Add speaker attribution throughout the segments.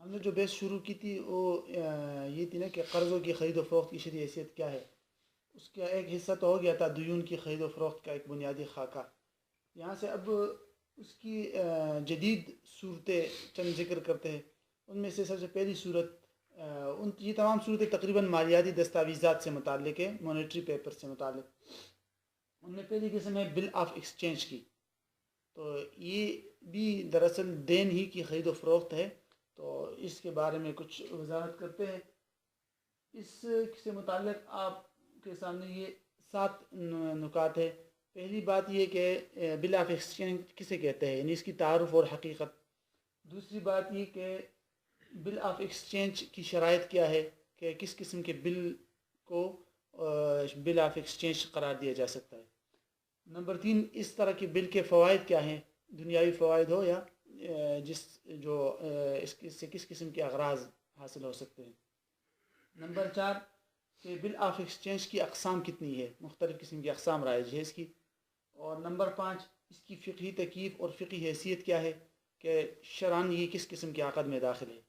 Speaker 1: ہم نے جو بحث شروع کی تھی وہ یہ تھی نا کہ قرضوں کی خرید و فروخت کی شرعی حیثیت کیا ہے. اس کا ایک حصہ تو ہو گیا تھا دیون کی خرید و فروخت کا ایک بنیادی خاکہ. یہاں سے اب اس کی جدید صورتیں چند ذکر کرتے ہیں. ان میں سے سب سے پہلی صورت یہ تمام صورتیں تقریباً مالیاتی دستاویزات سے متعلق ہے، مانیٹری پیپر سے متعلق. ان میں پہلی قسم ہے بل آف ایکسچینج کی. تو یہ بھی دراصل دین ہی کی خرید و فروخت ہے. تو اس کے بارے میں کچھ وضاحت کرتے ہیں. اس سے متعلق آپ کے سامنے یہ 7 نکات ہے. پہلی بات یہ کہ بل آف ایکسچینج کسے کہتے ہیں، یعنی اس کی تعارف اور حقیقت. دوسری بات یہ کہ بل آف ایکسچینج کی شرائط کیا ہے، کہ کس قسم کے بل کو بل آف ایکسچینج قرار دیا جا سکتا ہے. نمبر 3، اس طرح کے بل کے فوائد کیا ہیں، دنیاوی فوائد ہو یا اس سے کس قسم کے اغراض حاصل ہو سکتے ہیں. نمبر 4، کہ بل آف ایکسچینج کی اقسام کتنی ہے، مختلف قسم کی اقسام رائج ہے اس کی. اور نمبر 5، اس کی فقہی تکیف اور فقہی حیثیت کیا ہے، کہ شرعاً یہ کس قسم کے عقد میں داخل ہے.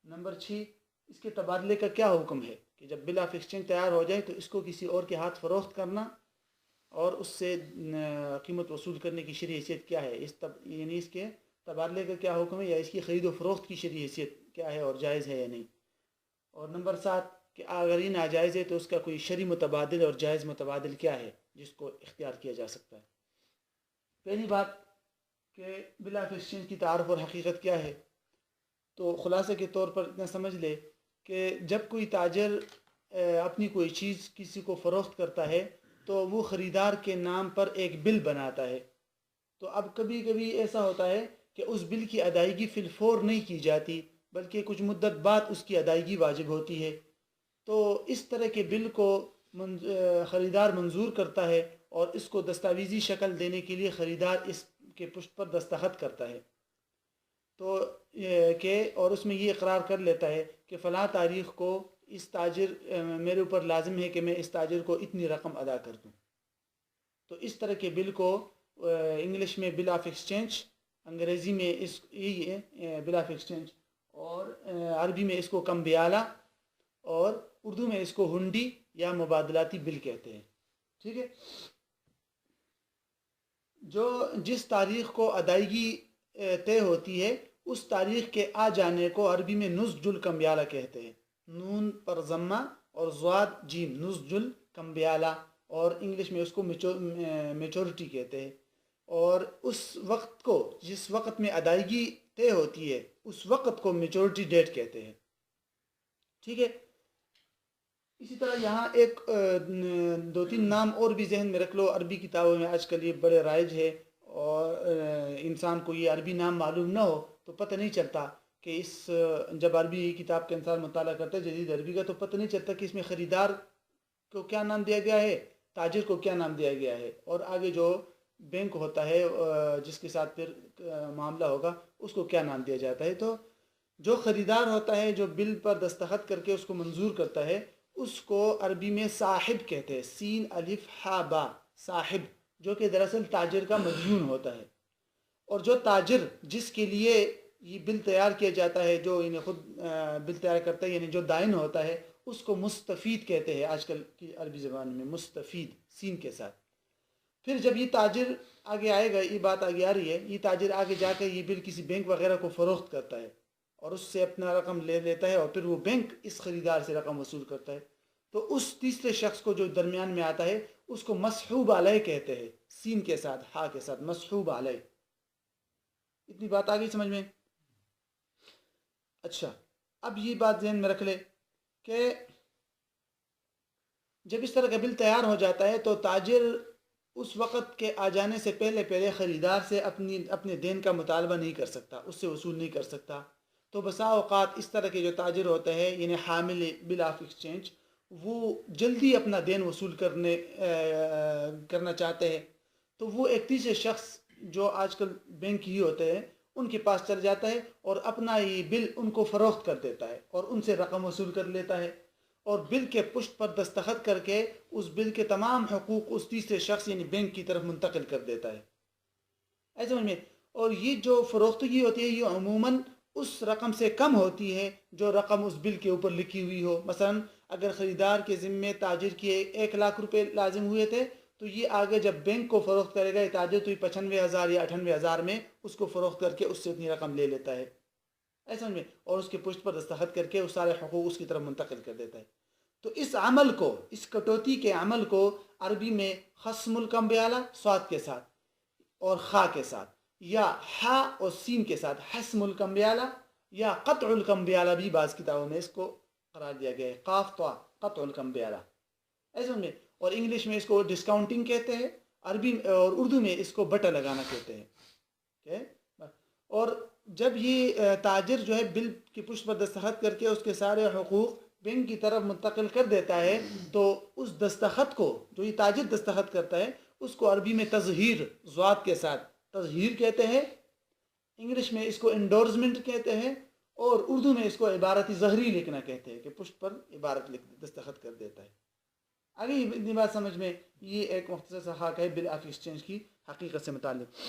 Speaker 1: نمبر 6، اس کے تبادلے کا کیا حکم ہے، کہ جب بل آف ایکسچینج تیار ہو جائے تو اس کو کسی اور کے ہاتھ فروخت کرنا اور اس سے قیمت وصول کرنے کی شرعی حیثیت کیا ہے، یعنی اس کے تبادلے کا کیا حکم ہے، یا اس کی خرید و فروخت کی شرعی حیثیت کیا ہے اور جائز ہے یا نہیں. اور نمبر 7، کہ اگر یہ ناجائز ہے تو اس کا کوئی شرعی متبادل اور جائز متبادل کیا ہے جس کو اختیار کیا جا سکتا ہے. پہلی بات کہ بل آف ایکسچینج کی تعارف اور حقیقت کیا ہے. تو خلاصے کے طور پر اتنا سمجھ لے کہ جب کوئی تاجر اپنی کوئی چیز کسی کو فروخت کرتا ہے تو وہ خریدار کے نام پر ایک بل بناتا ہے. تو اب کبھی کبھی ایسا ہوتا ہے کہ اس بل کی ادائیگی فی الفور نہیں کی جاتی، بلکہ کچھ مدت بعد اس کی ادائیگی واجب ہوتی ہے. تو اس طرح کے بل کو خریدار منظور کرتا ہے اور اس کو دستاویزی شکل دینے کے لیے خریدار اس کے پشت پر دستخط کرتا ہے. تو اور اس میں یہ اقرار کر لیتا ہے کہ فلاں تاریخ کو اس تاجر میرے اوپر لازم ہے کہ میں اس تاجر کو اتنی رقم ادا کر دوں. تو اس طرح کے بل کو انگلش میں بل آف ایکسچینج، انگریزی میں اس یہی ہے بل آف ایکسچینج، اور عربی میں اس کو کمبیالہ، اور اردو میں اس کو ہنڈی یا مبادلاتی بل کہتے ہیں. ٹھیک ہے. جس تاریخ کو ادائیگی طے ہوتی ہے اس تاریخ کے آ جانے کو عربی میں نسج الکمبیالہ کہتے ہیں. نون پر ضمہ اور ضاد جیم، نسج الکمبیالہ، اور انگلش میں اس کو میچورٹی کہتے ہیں. اور اس وقت کو جس وقت میں ادائیگی طے ہوتی ہے اس وقت کو میچورٹی ڈیٹ کہتے ہیں. ٹھیک ہے. اسی طرح یہاں ایک 2-3 نام اور بھی ذہن میں رکھ لو. عربی کتابوں میں آج کل یہ بڑے رائج ہے، اور انسان کو یہ عربی نام معلوم نہ ہو تو پتہ نہیں چلتا کہ جب عربی کتاب کا انسان مطالعہ کرتا ہے جدید عربی کا، تو پتہ نہیں چلتا کہ اس میں خریدار کو کیا نام دیا گیا ہے، تاجر کو کیا نام دیا گیا ہے، اور آگے جو بینک ہوتا ہے جس کے ساتھ پھر معاملہ ہوگا اس کو کیا نام دیا جاتا ہے. تو جو خریدار ہوتا ہے جو بل پر دستخط کر کے اس کو منظور کرتا ہے اس کو عربی میں صاحب کہتے ہیں، سین الف ہا با، صاحب، جو کہ دراصل تاجر کا مدیون ہوتا ہے. اور جو تاجر جس کے لیے یہ بل تیار کیا جاتا ہے، جو انہیں خود بل تیار کرتا ہے، یعنی جو دائن ہوتا ہے، اس کو مستفید کہتے ہیں آج کل کی عربی زبان میں، مستفید سین کے ساتھ. پھر جب یہ تاجر آگے آئے گا، یہ بات آگے آ رہی ہے، یہ تاجر آگے جا کے یہ بل کسی بینک وغیرہ کو فروخت کرتا ہے اور اس سے اپنا رقم لے لیتا ہے، اور پھر وہ بینک اس خریدار سے رقم وصول کرتا ہے. تو اس تیسرے شخص کو جو درمیان میں آتا ہے اس کو مسحوب علیہ کہتے ہیں، سین کے ساتھ، ہا کے ساتھ، مسحوب علیہ. اتنی بات آ گئی سمجھ میں؟ اچھا، اب یہ بات ذہن میں رکھ لے کہ جب اس طرح کا بل تیار ہو جاتا ہے تو تاجر اس وقت کے آ جانے سے پہلے خریدار سے اپنے دین کا مطالبہ نہیں کر سکتا، اس سے وصول نہیں کر سکتا. تو بسا اوقات اس طرح کے جو تاجر ہوتے ہیں، یعنی حامل بل آف ایکسچینج، وہ جلدی اپنا دین وصول کرنا چاہتے ہیں. تو وہ ایک تیسرے شخص جو آج کل بینک ہی ہوتے ہیں ان کے پاس چل جاتا ہے اور اپنا یہ بل ان کو فروخت کر دیتا ہے اور ان سے رقم وصول کر لیتا ہے، اور بل کے پشت پر دستخط کر کے اس بل کے تمام حقوق اس تیسرے شخص یعنی بینک کی طرف منتقل کر دیتا ہے. ایسے میں، اور یہ جو فروختگی ہوتی ہے یہ عموماً اس رقم سے کم ہوتی ہے جو رقم اس بل کے اوپر لکھی ہوئی ہو. مثلا اگر خریدار کے ذمے تاجر کے 1 لاکھ روپے لازم ہوئے تھے تو یہ آگے جب بینک کو فروخت کرے گا یہ تاجر تو 95,000 یا 98,000 میں اس کو فروخت کر کے اس سے اتنی رقم لے لیتا ہے ایسا میں، اور اس کے پشت پر دستخط کر کے اس سارے حقوق اس کی طرف منتقل کر دیتا ہے. تو اس عمل کو، اس کٹوتی کے عمل کو عربی میں خصم الکمبیالہ صاد کے ساتھ اور خا کے ساتھ، یا ہا اور سین کے ساتھ حسم الکمبیالہ یا قطع الکمبیالہ بھی بعض کتابوں میں اس کو قرار دیا گیا ہے، قاف طا قطع الکمبیالہ ایسا میں. اور انگلش میں اس کو ڈسکاؤنٹنگ کہتے ہیں، عربی اور اردو میں اس کو بٹا لگانا کہتے ہیں. اور جب یہ تاجر جو ہے بل کی پشت پر دستخط کر کے اس کے سارے حقوق بینک کی طرف منتقل کر دیتا ہے تو اس دستخط کو، جو یہ تاجر دستخط کرتا ہے، اس کو عربی میں تظہیر ضاد کے ساتھ تظہیر کہتے ہیں، انگلش میں اس کو انڈورسمنٹ کہتے ہیں، اور اردو میں اس کو عبارت ظہری لکھنا کہتے ہیں کہ پشت پر عبارت دستخط کر دیتا ہے. آگے یہ بات سمجھ میں، یہ ایک مختصر سا خاکہ ہے بل آف ایکسچینج کی حقیقت سے متعلق.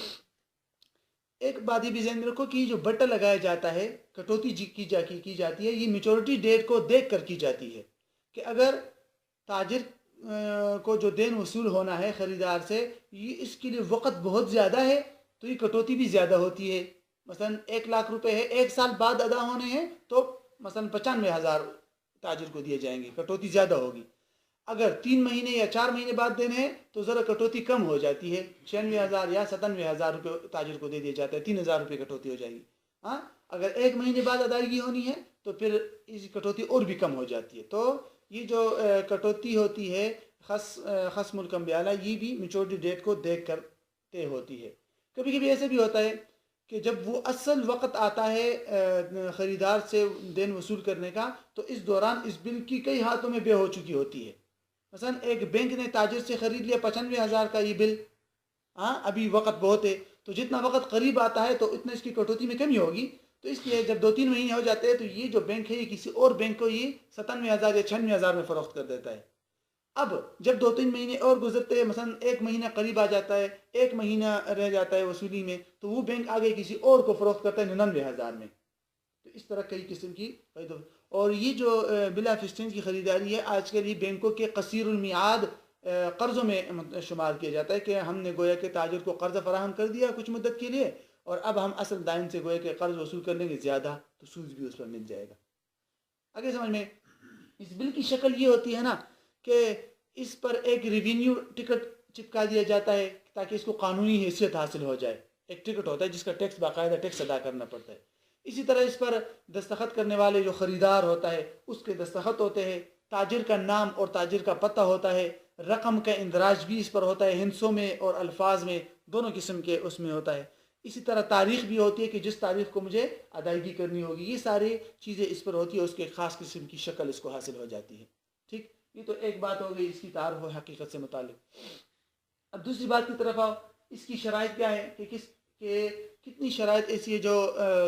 Speaker 1: ایک بات یہ بھی ذہن میں رکھو کہ جو بٹا لگایا جاتا ہے، کٹوتی کی جاتی ہے، یہ میچورٹی ڈیٹ کو دیکھ کر کی جاتی ہے کہ اگر تاجر کو جو دین وصول ہونا ہے خریدار سے، یہ اس کے لیے وقت بہت زیادہ ہے تو یہ کٹوتی بھی زیادہ ہوتی ہے. مثلا 1 لاکھ روپے ہے، 1 سال بعد ادا ہونے ہیں تو مثلا 95,000 تاجر کو دیے جائیں گے، کٹوتی زیادہ ہوگی. اگر 3 مہینے یا 4 مہینے بعد دینے ہیں تو ذرا کٹوتی کم ہو جاتی ہے، 96,000 یا 97,000 روپے تاجر کو دے دیا جاتا ہے، 3,000 روپے کٹوتی ہو جائے گی. ہاں، اگر 1 مہینے بعد ادائیگی ہونی ہے تو پھر اس کٹوتی اور بھی کم ہو جاتی ہے. تو یہ جو کٹوتی ہوتی ہے خصم الکمبیالہ، یہ بھی میچورٹی ڈیٹ کو دیکھ کر طے ہوتی ہے. کبھی کبھی ایسے بھی ہوتا ہے کہ جب وہ اصل وقت آتا ہے خریدار سے دین وصول کرنے کا تو اس دوران اس بل کی کئی ہاتھوں میں بے ہو چکی ہوتی ہے. مثلا ایک بینک نے تاجر سے خرید لیا 95,000 کا یہ بل، ہاں ابھی وقت بہت ہے، تو جتنا وقت قریب آتا ہے تو اتنا اس کی کٹوتی میں کمی ہوگی. تو اس لیے جب 2-3 مہینے ہو جاتے ہیں تو یہ جو بینک ہے یہ کسی اور بینک کو یہ 97,000 یا 96,000 میں فروخت کر دیتا ہے. اب جب 2-3 مہینے اور گزرتے ہیں، مثلا 1 مہینہ قریب آ جاتا ہے، 1 مہینہ رہ جاتا ہے وصولی میں، تو وہ بینک آگے کسی اور کو فروخت کرتا ہے 99,000 میں. تو اس طرح کئی قسم کی. اور یہ جو بل آف ایکسچینج کی خریداری ہے آج کل یہ بینکوں کے قصیر المیعاد قرضوں میں شمار کیا جاتا ہے کہ ہم نے گویا کہ تاجر کو قرض فراہم کر دیا کچھ مدت کے لیے، اور اب ہم اصل دائن سے گویا کہ قرض وصول کر لیں گے زیادہ، تو سود بھی اس پر مل جائے گا. آگے سمجھ میں، اس بل کی شکل یہ ہوتی ہے نا کہ اس پر ایک ریونیو ٹکٹ چپکا دیا جاتا ہے تاکہ اس کو قانونی حیثیت حاصل ہو جائے. ایک ٹکٹ ہوتا ہے جس کا ٹیکس باقاعدہ ٹیکس ادا کرنا پڑتا ہے. اسی طرح اس پر دستخط کرنے والے جو خریدار ہوتا ہے اس کے دستخط ہوتے ہیں، تاجر کا نام اور تاجر کا پتہ ہوتا ہے، رقم کا اندراج بھی اس پر ہوتا ہے، ہندسوں میں اور الفاظ میں دونوں قسم کے اس میں ہوتا ہے. اسی طرح تاریخ بھی ہوتی ہے کہ جس تاریخ کو مجھے ادائیگی کرنی ہوگی، یہ ساری چیزیں اس پر ہوتی ہے، اس کے خاص قسم کی شکل اس کو حاصل ہو جاتی ہے. ٹھیک، یہ تو ایک بات ہو گئی اس کی تعارف و حقیقت سے متعلق. اب دوسری بات کی طرف آؤ، اس کی شرائط کیا ہے کہ کتنی شرائط ایسی ہے جو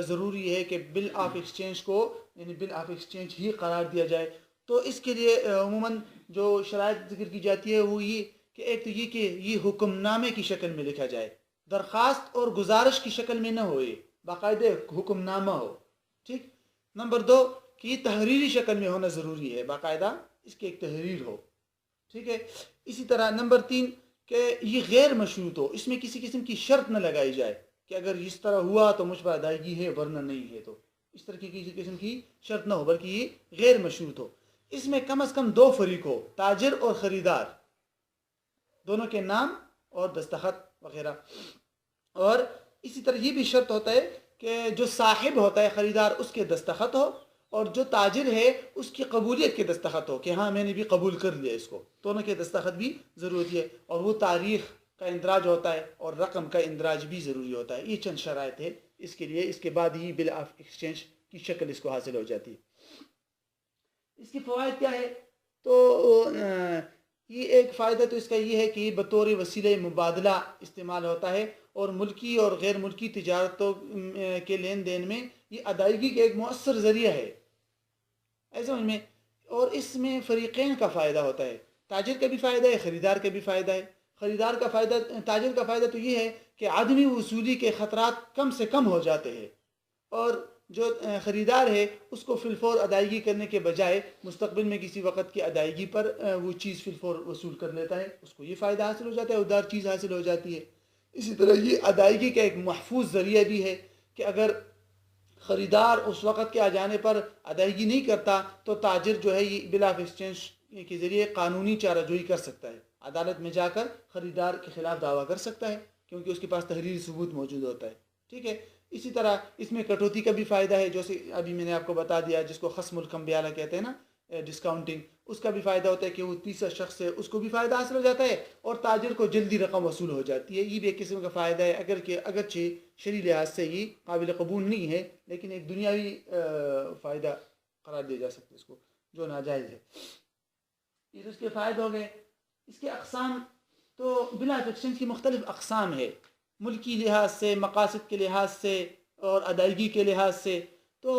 Speaker 1: ضروری ہے کہ بل آف ایکسچینج کو یعنی بل آف ایکسچینج ہی قرار دیا جائے. تو اس کے لیے عموماً جو شرائط ذکر کی جاتی ہے وہ یہ کہ ایک تو یہ کہ یہ حکم نامے کی شکل میں لکھا جائے، درخواست اور گزارش کی شکل میں نہ ہو، یہ باقاعدہ حکم نامہ ہو. ٹھیک. نمبر 2 کہ یہ تحریری شکل میں ہونا ضروری ہے، باقاعدہ اس کی ایک تحریر ہو. ٹھیک ہے. اسی طرح نمبر 3 کہ یہ غیر مشروط ہو، اس میں کسی قسم کی شرط نہ لگائی جائے کہ اگر اس طرح ہوا تو مجھ پر ادائیگی ہے ورنہ نہیں ہے. تو اس طرح کی کسی قسم کی شرط نہ ہو بلکہ یہ غیر مشروط ہو. اس میں کم از کم 2 فریق ہو، تاجر اور خریدار، دونوں کے نام اور دستخط وغیرہ. اور اسی طرح یہ بھی شرط ہوتا ہے کہ جو صاحب ہوتا ہے خریدار اس کے دستخط ہو، اور جو تاجر ہے اس کی قبولیت کے دستخط ہو کہ ہاں میں نے بھی قبول کر لیا اس کو. دونوں کے دستخط بھی ضروری ہے. اور وہ تاریخ کا اندراج ہوتا ہے اور رقم کا اندراج بھی ضروری ہوتا ہے. یہ چند شرائط ہے اس کے لیے. اس کے بعد ہی بل آف ایکسچینج کی شکل اس کو حاصل ہو جاتی ہے. اس کی فوائد کیا ہے؟ تو یہ ایک فائدہ تو اس کا یہ ہے کہ یہ بطور وسیلہ مبادلہ استعمال ہوتا ہے، اور ملکی اور غیر ملکی تجارتوں کے لین دین میں یہ ادائیگی کا ایک مؤثر ذریعہ ہے. ایسا میں، اور اس میں فریقین کا فائدہ ہوتا ہے، تاجر کا بھی فائدہ ہے، خریدار کا بھی فائدہ ہے. خریدار کا فائدہ، تاجر کا فائدہ تو یہ ہے کہ عدمی وصولی کے خطرات کم سے کم ہو جاتے ہیں، اور جو خریدار ہے اس کو فی الفور ادائیگی کرنے کے بجائے مستقبل میں کسی وقت کی ادائیگی پر وہ چیز فی الفور وصول کر لیتا ہے، اس کو یہ فائدہ حاصل ہو جاتا ہے، ادھار چیز حاصل ہو جاتی ہے۔ اسی طرح یہ ادائیگی کا ایک محفوظ ذریعہ بھی ہے کہ اگر خریدار اس وقت کے آ جانے پر ادائیگی نہیں کرتا تو تاجر جو ہے یہ بل آف ایکسچینج کے ذریعے قانونی چارہ جوئی کر سکتا ہے، عدالت میں جا کر خریدار کے خلاف دعویٰ کر سکتا ہے کیونکہ اس کے پاس تحریری ثبوت موجود ہوتا ہے، ٹھیک ہے۔ اسی طرح اس میں کٹوتی کا بھی فائدہ ہے، جیسے ابھی میں نے آپ کو بتا دیا جس کو خصم الکمبیالہ کہتے ہیں نا، ڈسکاؤنٹنگ، اس کا بھی فائدہ ہوتا ہے کہ وہ تیسرا شخص ہے اس کو بھی فائدہ حاصل ہو جاتا ہے اور تاجر کو جلدی رقم وصول ہو جاتی ہے، یہ بھی ایک قسم کا فائدہ ہے، اگرچہ شرعی لحاظ سے یہ قابل قبول نہیں ہے لیکن ایک دنیاوی فائدہ قرار دیا جا سکتا ہے اس کو، جو ناجائز ہے۔ یہ تو اس کے فائدے ہو گئے۔ اس کے اقسام تو بل آف ایکسچینج کی مختلف اقسام ہے، ملکی لحاظ سے، مقاصد کے لحاظ سے اور ادائیگی کے لحاظ سے۔ تو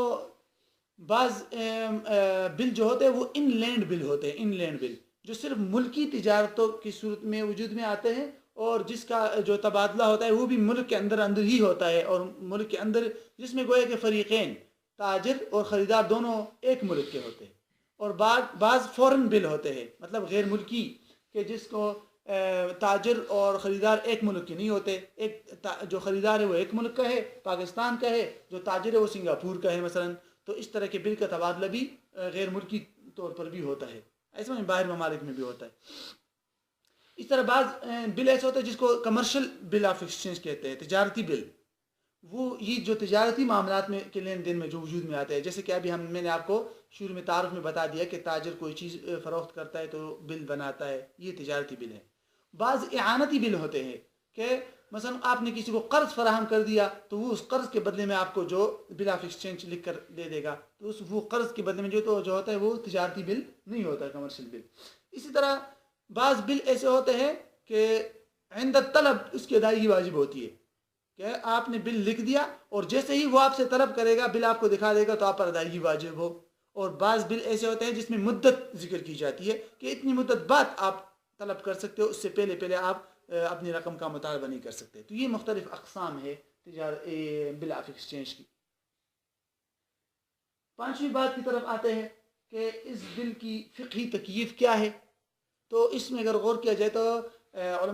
Speaker 1: بعض بل جو ہوتے ہیں وہ ان لینڈ بل ہوتے ہیں، ان لینڈ بل جو صرف ملکی تجارتوں کی صورت میں وجود میں آتے ہیں اور جس کا جو تبادلہ ہوتا ہے وہ بھی ملک کے اندر اندر ہی ہوتا ہے، اور ملک کے اندر جس میں گویا کہ فریقین تاجر اور خریدار دونوں ایک ملک کے ہوتے ہیں۔ اور بعض فورن بل ہوتے ہیں، مطلب غیر ملکی، کہ جس کو تاجر اور خریدار ایک ملک کے نہیں ہوتے، جو خریدار ہے وہ ایک ملک کا ہے، پاکستان کا ہے، جو تاجر ہے وہ سنگاپور کا ہے مثلا، تو اس طرح کے بل کا تبادلہ بھی غیر ملکی طور پر بھی ہوتا ہے، ایسا میں باہر ممالک میں بھی ہوتا ہے۔ اس طرح بعض بل ایسے ہوتے ہیں جس کو کمرشل بل آف ایکسچینج کہتے ہیں، تجارتی بل، وہ یہ جو تجارتی معاملات میں کے لین دین میں جو وجود میں آتے ہیں، جیسے کہ ابھی میں نے آپ کو شروع میں تعارف میں بتا دیا کہ تاجر کوئی چیز فروخت کرتا ہے تو بل بناتا ہے، یہ تجارتی بل ہے۔ بعض اعانتی بل ہوتے ہیں کہ مثلا آپ نے کسی کو قرض فراہم کر دیا تو وہ اس قرض کے بدلے میں آپ کو جو بل آف ایکسچینج لکھ کر دے دے گا، تو وہ قرض کے بدلے میں جو ہوتا ہے وہ تجارتی بل نہیں ہوتا، کمرشل بل۔ اسی طرح بعض بل ایسے ہوتے ہیں کہ عند طلب اس کی ادائیگی واجب ہوتی ہے، کہ آپ نے بل لکھ دیا اور جیسے ہی وہ آپ سے طلب کرے گا، بل آپ کو دکھا دے گا تو آپ پر ادائیگی واجب ہو۔ اور بعض بل ایسے ہوتے ہیں جس میں مدت ذکر کی جاتی ہے کہ اتنی مدت بعد آپ طلب کر سکتے ہو، اس سے پہلے آپ اپنی رقم کا مطالبہ نہیں کر سکتے۔ تو یہ مختلف اقسام ہے بل آف ایکسچینج کی۔ پانچویں بات کی طرف آتے ہیں کہ اس بل کی فقہی تکییف کیا ہے۔ تو اس میں اگر غور کیا جائے تو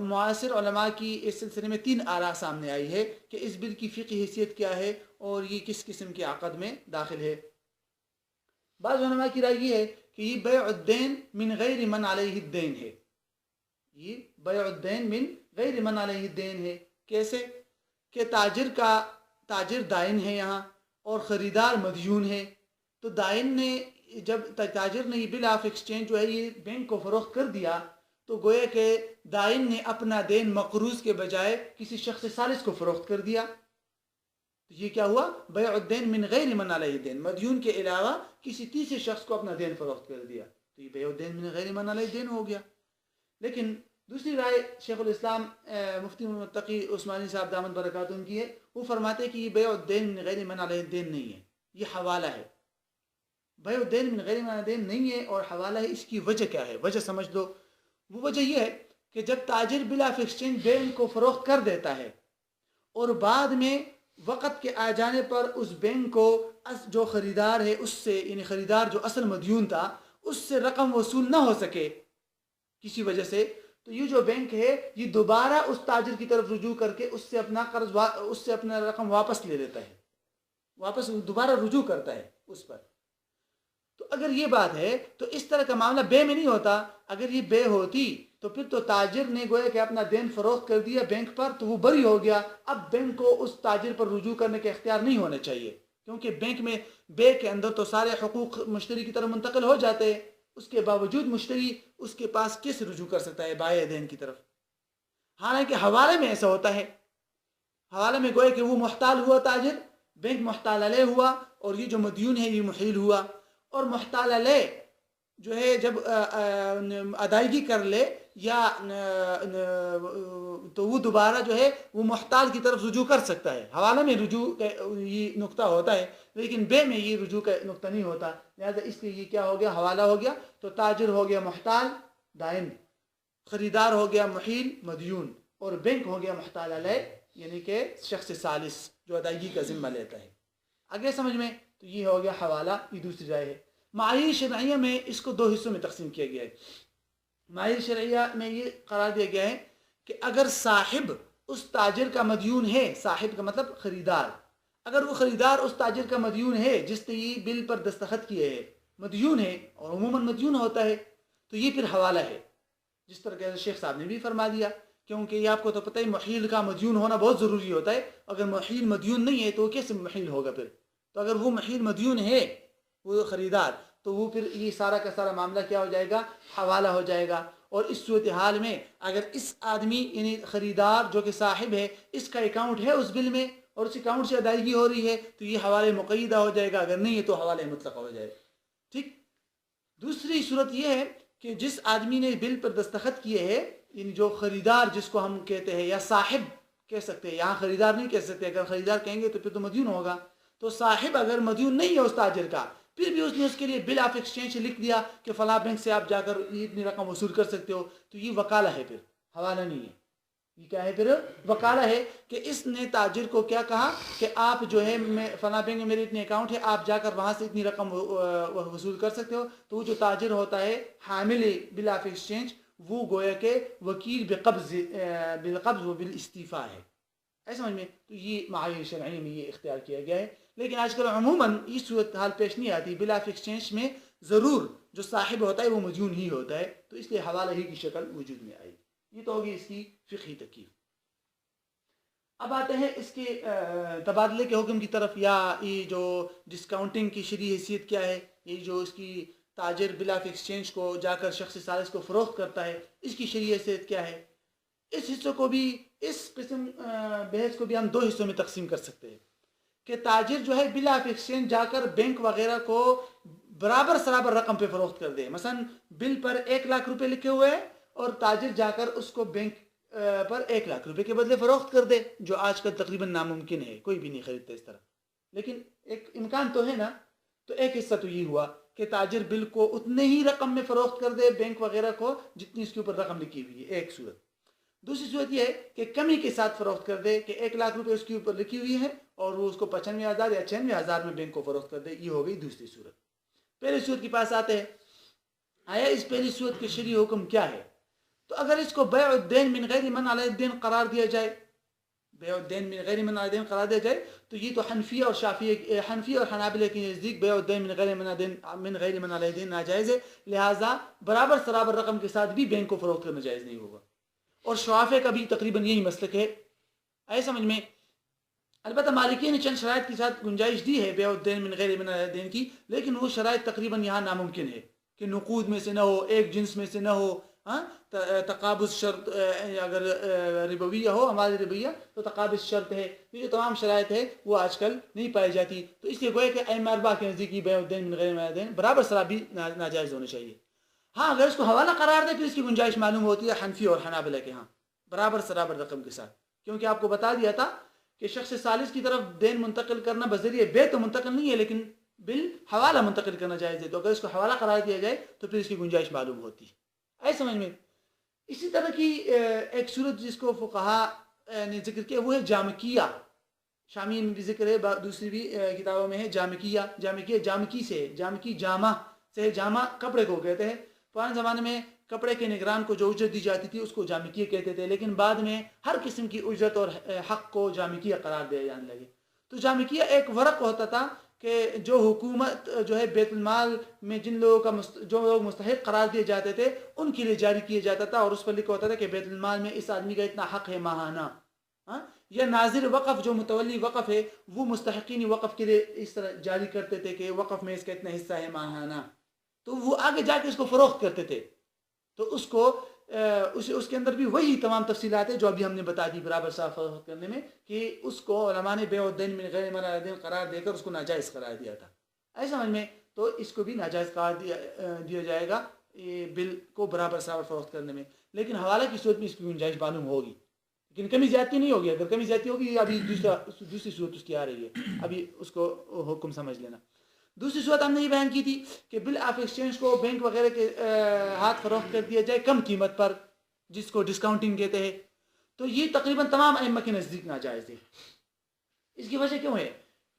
Speaker 1: معاصر علماء کی اس سلسلے میں 3 آراء سامنے آئی ہے کہ اس بل کی فقہی حیثیت کیا ہے اور یہ کس قسم کے عقد میں داخل ہے۔ بعض علماء کی رائے یہ ہے کہ یہ بیع الدین من غیر من علیہ الدین ہے، یہ بیع الدین من غیر من علیہ الدین ہے۔ کیسے کہ تاجر دائن ہے یہاں اور خریدار مدیون ہے، تو دائن نے جب تاجر نے یہ بل آف ایکسچینج جو ہے یہ بینک کو فروخت کر دیا تو گویا کہ دائن نے اپنا دین مقروض کے بجائے کسی شخص ثالث کو فروخت کر دیا، تو یہ کیا ہوا؟ بیع الدین من غیر من علیہ الدین، مدیون کے علاوہ کسی تیسرے شخص کو اپنا دین فروخت کر دیا، تو یہ بیع الدین من غیر من علیہ الدین ہو گیا۔ لیکن دوسری رائے شیخ الاسلام مفتی متقی عثمانی صاحب دامت برکاتہ ان کی ہے، وہ فرماتے ہیں کہ یہ بیع الدین من غیر من علیہ الدین نہیں ہے، یہ حوالہ ہے۔ بیع الدین من غیر من علیہ الدین نہیں ہے اور حوالہ ہے، اس کی وجہ کیا ہے؟ وجہ سمجھ لو۔ وہ وجہ یہ ہے کہ جب تاجر بل آف ایکسچینج بینک کو فروخت کر دیتا ہے اور بعد میں وقت کے آ جانے پر اس بینک کو جو خریدار ہے اس سے، یعنی خریدار جو اصل مدیون تھا، اس سے رقم وصول نہ ہو سکے کسی وجہ سے، تو یہ جو بینک ہے یہ دوبارہ اس تاجر کی طرف رجوع کر کے اس سے اپنا قرض اس سے اپنا رقم واپس لے لیتا ہے، واپس دوبارہ رجوع کرتا ہے اس پر۔ تو اگر یہ بات ہے تو اس طرح کا معاملہ بے میں نہیں ہوتا۔ اگر یہ بے ہوتی تو پھر تو تاجر نے گویا کہ اپنا دین فروخت کر دیا بینک پر تو وہ بری ہو گیا، اب بینک کو اس تاجر پر رجوع کرنے کا اختیار نہیں ہونا چاہیے، کیونکہ بینک میں بے کے اندر تو سارے حقوق مشتری کی طرف منتقل ہو جاتے ہیں، اس کے باوجود مشتری اس کے پاس کیسے رجوع کر سکتا ہے بائع دین کی طرف؟ حالانکہ حوالے میں ایسا ہوتا ہے، حوالے میں گویا کہ وہ محتال ہوا تاجر، بینک محتال علیہ ہوا، اور یہ جو مدیون ہے یہ محیل ہوا، اور محتال علیہ جو ہے جب ادائیگی کر لے یا تو وہ دوبارہ جو ہے وہ محتال کی طرف رجوع کر سکتا ہے۔ حوالے میں رجوع کا یہ نقطہ ہوتا ہے لیکن بے میں یہ رجوع کا نقطہ نہیں ہوتا، لہذا اس لیے یہ کیا ہو گیا؟ حوالہ ہو گیا۔ تو تاجر ہو گیا محتال دائن، خریدار ہو گیا محیل مدیون، اور بینک ہو گیا محتال علیہ، یعنی کہ شخص ثالث جو ادائیگی کا ذمہ لیتا ہے۔ آگے سمجھ میں؟ تو یہ ہو گیا حوالہ، یہ دوسری رائے ہے۔ معایر شرعیہ میں اس کو دو حصوں میں تقسیم کیا گیا ہے۔ معایر شرعیہ میں یہ قرار دیا گیا ہے کہ اگر صاحب اس تاجر کا مدیون ہے، صاحب کا مطلب خریدار، اگر وہ خریدار اس تاجر کا مدیون ہے جس نے یہ بل پر دستخط کیے ہے، مدیون ہے، اور عموماً مدیون ہوتا ہے، تو یہ پھر حوالہ ہے، جس طرح کہ شیخ صاحب نے بھی فرما دیا، کیونکہ یہ آپ کو تو پتہ ہے محیل کا مدیون ہونا بہت ضروری ہوتا ہے۔ اگر محیل مدیون نہیں ہے تو وہ کیسے محیل ہوگا پھر؟ تو اگر وہ محیل مدیون ہے، وہ خریدار، تو وہ پھر یہ سارا کا سارا معاملہ کیا ہو جائے گا؟ حوالہ ہو جائے گا۔ اور اس صورتحال میں اگر اس آدمی یعنی خریدار جو کہ صاحب ہے، اس کا اکاؤنٹ ہے اس بل میں اور اس اکاؤنٹ سے ادائیگی ہو رہی ہے تو یہ حوالے مقیدہ ہو جائے گا، اگر نہیں ہے تو حوالے مطلقہ ہو جائے گا۔ ٹھیک۔ دوسری صورت یہ ہے کہ جس آدمی نے بل پر دستخط کیے ہیں، یعنی جو خریدار جس کو ہم کہتے ہیں یا صاحب کہہ سکتے ہیں، یہاں خریدار نہیں کہہ سکتے، اگر خریدار کہیں گے تو پھر تو مدیون ہوگا۔ تو صاحب اگر مدیون نہیں ہے اس تاجر کا، پھر بھی اس نے اس کے لیے بل آف ایکسچینج لکھ دیا کہ فلاں بینک سے آپ جا کر اتنی رقم وصول کر سکتے ہو، تو یہ وکالہ ہے، پھر حوالہ نہیں ہے۔ یہ کیا ہے؟ پھر وکالہ ہے کہ اس نے تاجر کو کیا کہا کہ آپ جو ہے فلاں بینک میں میرے اتنے اکاؤنٹ ہے، آپ جا کر وہاں سے اتنی رقم وصول کر سکتے ہو۔ تو وہ جو تاجر ہوتا ہے حامل بل آف ایکسچینج، وہ گویا کہ وکیل بالقبض و بالاستیفاء ہے۔ ایسا سمجھ میں؟ تو یہ معایر شرعی میں یہ اختیار کیا گیا ہے، لیکن آج کل عموماً یہ صورتحال پیش نہیں آتی۔ بل آف ایکسچینج میں ضرور جو صاحب ہوتا ہے وہ مدیون ہی ہوتا ہے، تو اس لیے حوالہ ہی کی شکل وجود میں آئی۔ یہ تو ہوگی اس کی فقہی ترکیب۔ اب آتے ہیں اس کے تبادلے کے حکم کی طرف، یا یہ جو ڈسکاؤنٹنگ کی شرعی حیثیت کیا ہے، یہ جو اس کی تاجر بل آف ایکسچینج کو جا کر شخص ثالث کو فروخت کرتا ہے، اس کی شرعی حیثیت کیا ہے؟ اس حصوں کو بھی، اس قسم بحث کو بھی ہم دو حصوں میں تقسیم کر سکتے ہیں کہ تاجر جو ہے بل آف ایکسچینج جا کر بینک وغیرہ کو برابر سرابر رقم پہ فروخت کر دے۔ مثلا بل پر 1,00,000 روپے لکھے ہوئے ہیں اور تاجر جا کر اس کو بینک پر 1,00,000 روپے کے بدلے فروخت کر دے، جو آج کل تقریباً ناممکن ہے، کوئی بھی نہیں خریدتا اس طرح، لیکن ایک امکان تو ہے نا۔ تو ایک حصہ تو یہ ہوا کہ تاجر بل کو اتنے ہی رقم میں فروخت کر دے بینک وغیرہ کو جتنی اس کے اوپر رقم لکھی ہوئی ہے، ایک صورت۔ دوسری صورت یہ ہے کہ کمی کے ساتھ فروخت کر دے کہ 1,00,000 روپے اس کے اوپر لکھی ہوئی ہے اور وہ اس کو 95,000 یا 96,000 میں بینک کو فروخت کر دے، یہ ہو گئی دوسری صورت۔ پہلی صورت کے پاس آتے ہیں، آیا اس پہلی صورت کے شرعی حکم کیا ہے؟ تو اگر اس کو بیع الدین من غیر من علی الدین قرار دیا جائے، بیع الدین من غیر من علی الدین قرار دیا جائے، تو یہ تو حنفیہ اور حنابلہ کے نزدیک بیع الدین من غیر من علی الدین ناجائز ہے، لہٰذا برابر سرابر رقم کے ساتھ بھی بینک کو فروخت کرنا جائز نہیں ہوگا۔ اور شوافے کا بھی تقریباً یہی مسلک ہے، آئے سمجھ میں؟ البتہ مالکی نے چند شرائط کے ساتھ گنجائش دی ہے بیع الدین من غیر من علی الدین کی، لیکن وہ شرائط تقریباً یہاں ناممکن ہے کہ نقود میں سے نہ ہو، ایک جنس میں سے نہ ہو، تقابض شرط، اگر ربویہ ہو، ہمارے ربویہ تو تقابض شرط ہے، یہ جو تمام شرائط ہے وہ آج کل نہیں پائی جاتی۔ تو اس لیے گویا کہ ائمہ اربعہ کے نزدیک بیع الدین من غیر من علی الدین برابر سراب بھی ناجائز ہونا چاہیے۔ ہاں اگر اس کو حوالہ قرار دے پھر اس کی گنجائش معلوم ہوتی ہے حنفی اور حنابلہ کے ہاں، برابر سرابر رقم کے ساتھ، کیونکہ آپ کو بتا دیا تھا کہ شخص ثالث کی طرف دین منتقل کرنا بذریعہ بے تو منتقل نہیں ہے، لیکن بل حوالہ منتقل کرنا جائز ہے، تو اگر اس کو حوالہ قرار دیا جائے تو پھر اس کی گنجائش معلوم ہوتی ہے۔ آئے سمجھ میں؟ اسی طرح کی ایک صورت جس کو فقہا نے ذکر کیا وہ ہے جامکیہ، شامی میں بھی ذکر ہے، دوسری بھی کتابوں میں ہے جامکیہ۔ جامکی سے، جامکی جامہ سے، جامہ کپڑے کو کہتے ہیں۔ پرانے زمانے میں کپڑے کے نگران کو جو اجرت دی جاتی تھی اس کو جامکیہ کہتے تھے، لیکن بعد میں ہر قسم کی اجرت اور حق کو جامکیہ قرار دیا جانے لگے۔ تو جامکیہ ایک ورق ہوتا تھا کہ جو حکومت جو ہے بیت المال میں جن لوگوں کا جو لوگ مستحق قرار دیے جاتے تھے ان کے لیے جاری کیا جاتا تھا، اور اس پر لکھا ہوتا تھا کہ بیت المال میں اس آدمی کا اتنا حق ہے ماہانہ، یا ناظر وقف جو متولی وقف ہے وہ مستحقین وقف کے لیے اس طرح جاری کرتے تھے کہ وقف میں اس کا اتنا حصہ ہے ماہانہ، تو وہ آگے جا کے اس کو فروخت کرتے تھے۔ تو اس کو اس کے اندر بھی وہی تمام تفصیلات ہیں جو ابھی ہم نے بتا دی برابر صاف فروخت کرنے میں، کہ اس کو علماء نے بیع الدین من غیر من علی الدین قرار دے کر اس کو ناجائز قرار دیا تھا۔ ایسا سمجھ میں؟ تو اس کو بھی ناجائز قرار دیا جائے گا بل کو برابر صاف فروخت کرنے میں، لیکن حوالہ کی صورت میں اس کی گنجائش معلوم ہوگی، لیکن کمی زیادتی نہیں ہوگی۔ اگر کمی زیادتی ہوگی ابھی دوسری صورت اس کی آ رہی ہے، ابھی اس کو حکم سمجھ لینا۔ دوسری صورت ہم نے یہ بیان کی تھی کہ بل آف ایکسچینج کو بینک وغیرہ کے ہاتھ فروخت کر دیا جائے کم قیمت پر، جس کو ڈسکاؤنٹنگ کہتے ہیں، تو یہ تقریباً تمام ائمہ کے نزدیک ناجائز ہے۔ اس کی وجہ کیوں ہے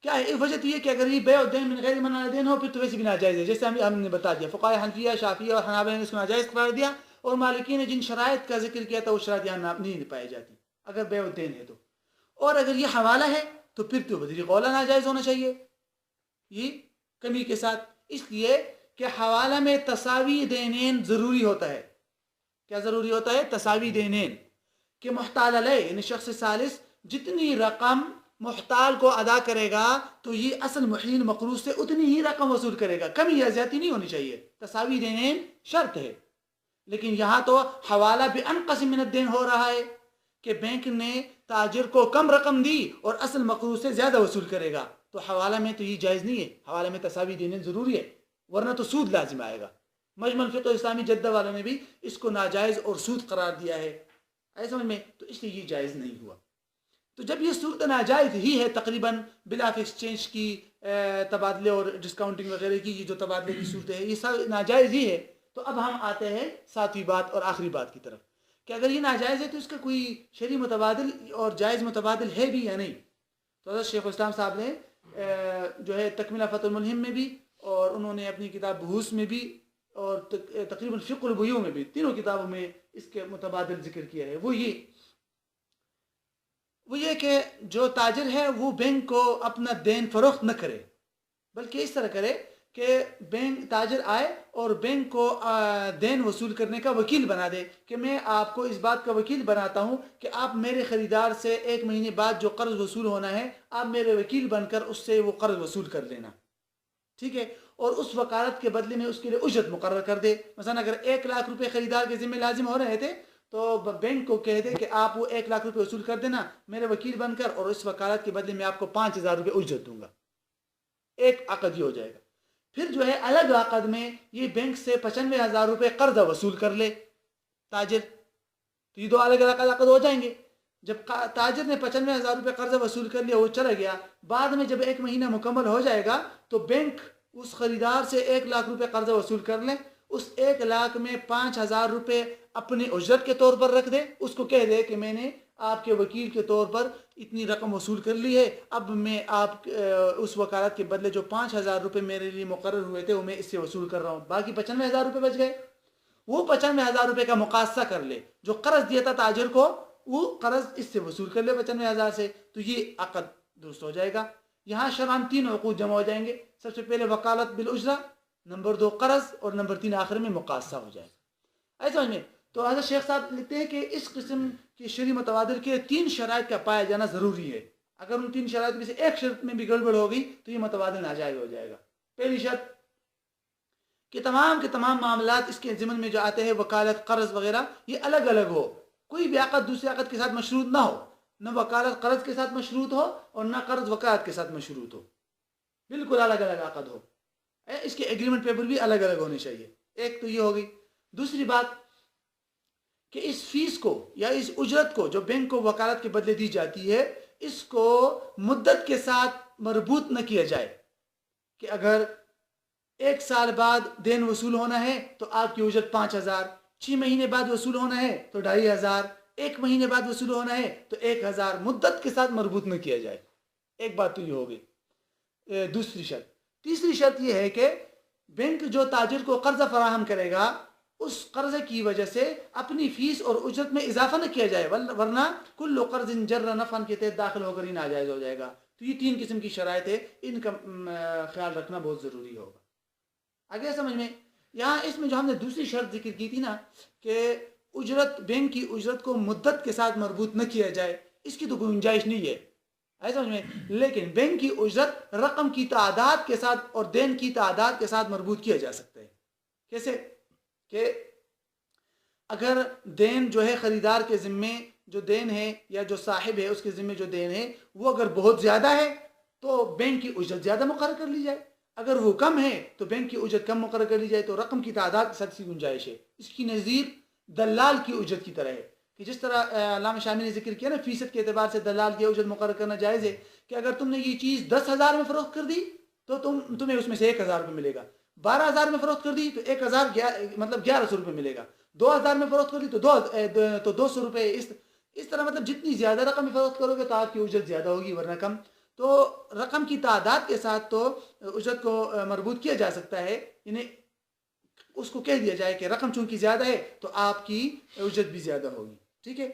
Speaker 1: کیا ہے وجہ؟ تو یہ کہ اگر یہ بیع الدین من غیر منع دین ہو پھر تو ویسے بھی ناجائز ہے، جیسے ہم نے بتا دیا۔ فقہائے حنفیہ، شافعیہ اور حنابلہ نے اس کو ناجائز قرار دیا، اور مالکی نے جن شرائط کا ذکر کیا تھا وہ شرائط یہاں نہیں پائی جاتی اگر بیع الدین ہے تو۔ اور اگر یہ حوالہ ہے تو پھر تو بدری قولہ ناجائز ہونا چاہیے یہ کمی کے ساتھ، اس لیے کہ حوالہ میں تساوی دینین ضروری ہوتا ہے۔ کیا ضروری ہوتا ہے؟ تساوی دینین، کہ محتال علیہ یعنی شخص ثالث جتنی رقم محتال کو ادا کرے گا تو یہ اصل محیل مقروض سے اتنی ہی رقم وصول کرے گا، کمی یا زیادتی نہیں ہونی چاہیے۔ تساوی دینین شرط ہے، لیکن یہاں تو حوالہ بانقص من الدین ہو رہا ہے کہ بینک نے تاجر کو کم رقم دی اور اصل مقروض سے زیادہ وصول کرے گا، تو حوالہ میں تو یہ جائز نہیں ہے، حوالہ میں تساوی دینین ضروری ہے ورنہ تو سود لازم آئے گا۔ مجمع الفقہ اسلامی جدہ والوں نے بھی اس کو ناجائز اور سود قرار دیا ہے، ایسے سمجھ میں، تو اس لیے یہ جائز نہیں ہوا۔ تو جب یہ صورت ناجائز ہی ہے تقریباً بلا آف ایکسچینج کی تبادلے اور ڈسکاؤنٹنگ وغیرہ کی، یہ جو تبادلے کی صورت ہے یہ سب ناجائز ہی ہے، تو اب ہم آتے ہیں ساتویں بات اور آخری بات کی طرف کہ اگر یہ ناجائز ہے تو اس کا کوئی شرعی متبادل اور جائز متبادل ہے بھی یا نہیں۔ تو حضرت شیخ الاسلام صاحب نے جو ہے تکملہ فتح الملہم میں بھی، اور انہوں نے اپنی کتاب بحوث میں بھی، اور تقریباً فقہ البیوع میں بھی، تینوں کتابوں میں اس کے متبادل ذکر کیا ہے۔ وہ یہ کہ جو تاجر ہے وہ بینک کو اپنا دین فروخت نہ کرے، بلکہ اس طرح کرے کہ بینک تاجر آئے اور بینک کو دین وصول کرنے کا وکیل بنا دے کہ میں آپ کو اس بات کا وکیل بناتا ہوں کہ آپ میرے خریدار سے 1 مہینے بعد جو قرض وصول ہونا ہے آپ میرے وکیل بن کر اس سے وہ قرض وصول کر لینا، ٹھیک ہے؟ اور اس وکالت کے بدلے میں اس کے لیے اجرت مقرر کر دے۔ مثلا اگر 1 لاکھ روپے خریدار کے ذمہ لازم ہو رہے تھے تو بینک کو کہہ دے کہ آپ وہ 1 لاکھ روپے وصول کر دینا میرے وکیل بن کر، اور اس وکالت کے بدلے میں آپ کو 5,000 روپے اجرت دوں گا۔ ایک عقد یہ ہو جائے گا۔ پھر جو ہے الگ عقد میں یہ بینک سے 95,000 روپے قرضہ وصول کر لے تاجر، تو یہ 2 الگ الگ عقد ہو جائیں گے۔ جب تاجر نے 95,000 روپے قرضہ وصول کر لیا، وہ چلا گیا، بعد میں جب 1 مہینہ مکمل ہو جائے گا تو بینک اس خریدار سے 1 لاکھ روپے قرضہ وصول کر لے، اس 1 لاکھ میں 5,000 روپے اپنی اجرت کے طور پر رکھ دے، اس کو کہہ دے کہ میں نے آپ کے وکیل کے طور پر اتنی رقم وصول کر لی ہے، اب میں آپ اس وکالت کے بدلے جو 5,000 روپے میرے لیے مقرر ہوئے تھے وہ میں اس سے وصول کر رہا ہوں، باقی 95,000 روپے بچ گئے۔ وہ 95,000 روپے کا مقاصہ کر لے، جو قرض دیا تھا تاجر کو وہ قرض اس سے وصول کر لے 95,000 سے، تو یہ عقد درست ہو جائے گا۔ یہاں شرعاً 3 عقود جمع ہو جائیں گے، سب سے پہلے وکالت بالاجرہ، نمبر 2 قرض، اور نمبر 3 آخر میں مقاصہ ہو جائے گا۔ ایسا سمجھ میں؟ تو حضرت شیخ صاحب لکھتے ہیں کہ اس قسم کی شرعی متبادل کے 3 شرائط کا پایا جانا ضروری ہے، اگر ان 3 شرائط میں سے ایک شرط میں بھی گڑبڑ ہو گئی تو یہ متبادل ناجائز ہو جائے گا۔ پہلی شرط کہ تمام کے تمام معاملات اس کے ضمن میں جو آتے ہیں وکالت، قرض وغیرہ، یہ الگ الگ ہو، کوئی بھی عقد دوسرے عقد کے ساتھ مشروط نہ ہو، نہ وکالت قرض کے ساتھ مشروط ہو اور نہ قرض وکالت کے ساتھ مشروط ہو، بالکل الگ الگ عقد ہو، اس کے ایگریمنٹ پیپر بھی الگ الگ ہونے چاہیے۔ ایک تو یہ ہوگی۔ دوسری بات کہ اس فیس کو یا اس اجرت کو جو بینک کو وکالت کے بدلے دی جاتی ہے اس کو مدت کے ساتھ مربوط نہ کیا جائے، کہ اگر 1 سال بعد دین وصول ہونا ہے تو آپ کی اجرت 5,000، 6 مہینے بعد وصول ہونا ہے تو 2,500، 1 مہینے بعد وصول ہونا ہے تو 1,000، مدت کے ساتھ مربوط نہ کیا جائے۔ ایک بات تو یہ ہوگی۔ دوسری شرط۔ تیسری شرط یہ ہے کہ بینک جو تاجر کو قرضہ فراہم کرے گا اس قرضے کی وجہ سے اپنی فیس اور اجرت میں اضافہ نہ کیا جائے، ورنہ کل قرض جر نفعا کے تحت داخل ہو کر ہی ناجائز ہو جائے گا۔ تو یہ 3 قسم کی شرائط ہے، ان کا خیال رکھنا بہت ضروری ہوگا۔ آگے سمجھ میں؟ یہاں اس میں جو ہم نے دوسری شرط ذکر کی تھی نا کہ اجرت، بینک کی اجرت کو مدت کے ساتھ مربوط نہ کیا جائے، اس کی تو گنجائش نہیں ہے، ایسا سمجھ میں؟ لیکن بینک کی اجرت رقم کی تعداد کے ساتھ اور دین کی تعداد کے ساتھ مربوط کیا جا سکتا ہے۔ کیسے؟ کہ اگر دین جو ہے خریدار کے ذمے جو دین ہے یا جو صاحب ہے اس کے ذمے جو دین ہے وہ اگر بہت زیادہ ہے تو بینک کی اجرت زیادہ مقرر کر لی جائے، اگر وہ کم ہے تو بینک کی اجرت کم مقرر کر لی جائے، تو رقم کی تعداد کے ساتھ سی گنجائش ہے۔ اس کی نظیر دلال کی اجرت کی طرح ہے کہ جس طرح علامہ شامی نے ذکر کیا نا فیصد کے اعتبار سے دلال کی اجرت مقرر کرنا جائز ہے، کہ اگر تم نے یہ چیز 10,000 میں فروخت کر دی تو تمہیں اس میں سے 1,000 روپے ملے گا، 12,000 میں فروخت کر دی تو 1,000 مطلب 1,100 روپے ملے گا، 2,000 میں فروخت کر دی تو 200 روپے، اس طرح مطلب جتنی زیادہ رقم میں فروخت کرو گے تو آپ کی اجرت زیادہ ہوگی ورنہ کم۔ تو رقم کی تعداد کے ساتھ تو اجرت کو مربوط کیا جا سکتا ہے، یعنی اس کو کہہ دیا جائے کہ رقم چونکہ زیادہ ہے تو آپ کی اجرت بھی زیادہ ہوگی، ٹھیک ہے،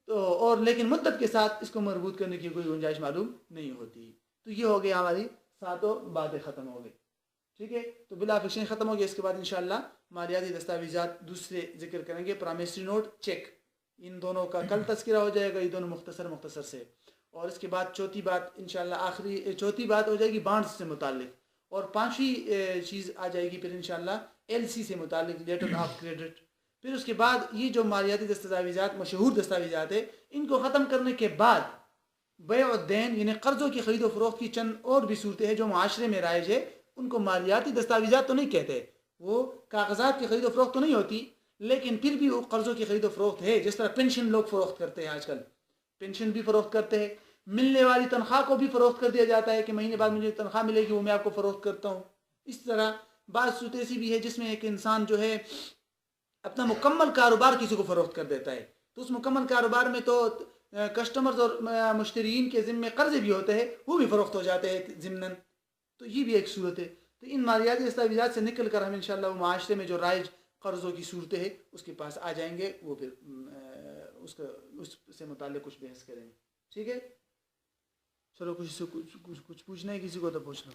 Speaker 1: تو اور لیکن مدت کے ساتھ اس کو مربوط کرنے کی کوئی گنجائش معلوم نہیں ہوتی. تو یہ ہو گئی ہماری ساتوں باتیں ختم ہو گئی، ٹھیک ہے. تو بل آف ایکسچینج ختم ہو گیا. اس کے بعد انشاءاللہ مالیاتی دستاویزات دوسرے ذکر کریں گے. پرامسری نوٹ، چیک، ان دونوں کا کل تذکرہ ہو جائے گا، یہ دونوں مختصر سے. اور اس کے بعد چوتھی بات انشاءاللہ چوتھی بات ہو جائے گی بانڈز سے متعلق، اور پانچویں چیز آ جائے گی پھر انشاءاللہ ایل سی سے متعلق، لیٹر آف کریڈٹ. پھر اس کے بعد یہ جو مالیاتی دستاویزات مشہور دستاویزات ہیں، ان کو ختم کرنے کے بعد بیع الدین یعنی قرضوں کی خرید و فروخت کی چند اور بھی صورتیں ہیں جو معاشرے میں رائج ہے. ان کو مالیاتی دستاویزات تو نہیں کہتے، وہ کاغذات کی خرید و فروخت تو نہیں ہوتی، لیکن پھر بھی وہ قرضوں کی خرید و فروخت ہے. جس طرح پینشن لوگ فروخت کرتے ہیں، آج کل پینشن بھی فروخت کرتے ہیں. ملنے والی تنخواہ کو بھی فروخت کر دیا جاتا ہے کہ مہینے بعد مجھے تنخواہ ملے گی، وہ میں آپ کو فروخت کرتا ہوں. اس طرح بعض صورت ایسی بھی ہے جس میں ایک انسان جو ہے اپنا مکمل کاروبار کسی کو فروخت کر دیتا ہے. تو اس مکمل کاروبار میں تو کسٹمرز اور مشترین کے ذمے قرضے بھی ہوتے ہیں، وہ بھی فروخت ہو جاتے ہیں ضمناً. تو یہ بھی ایک صورت ہے. تو ان مالیاتی دستاویزات سے نکل کر ہم انشاءاللہ وہ معاشرے میں جو رائج قرضوں کی صورتیں ہیں اس کے پاس آ جائیں گے، وہ پھر اس سے متعلق کچھ بحث کریں گے، ٹھیک ہے. چلو کچھ پوچھنا ہے کسی کو تو پوچھ لو.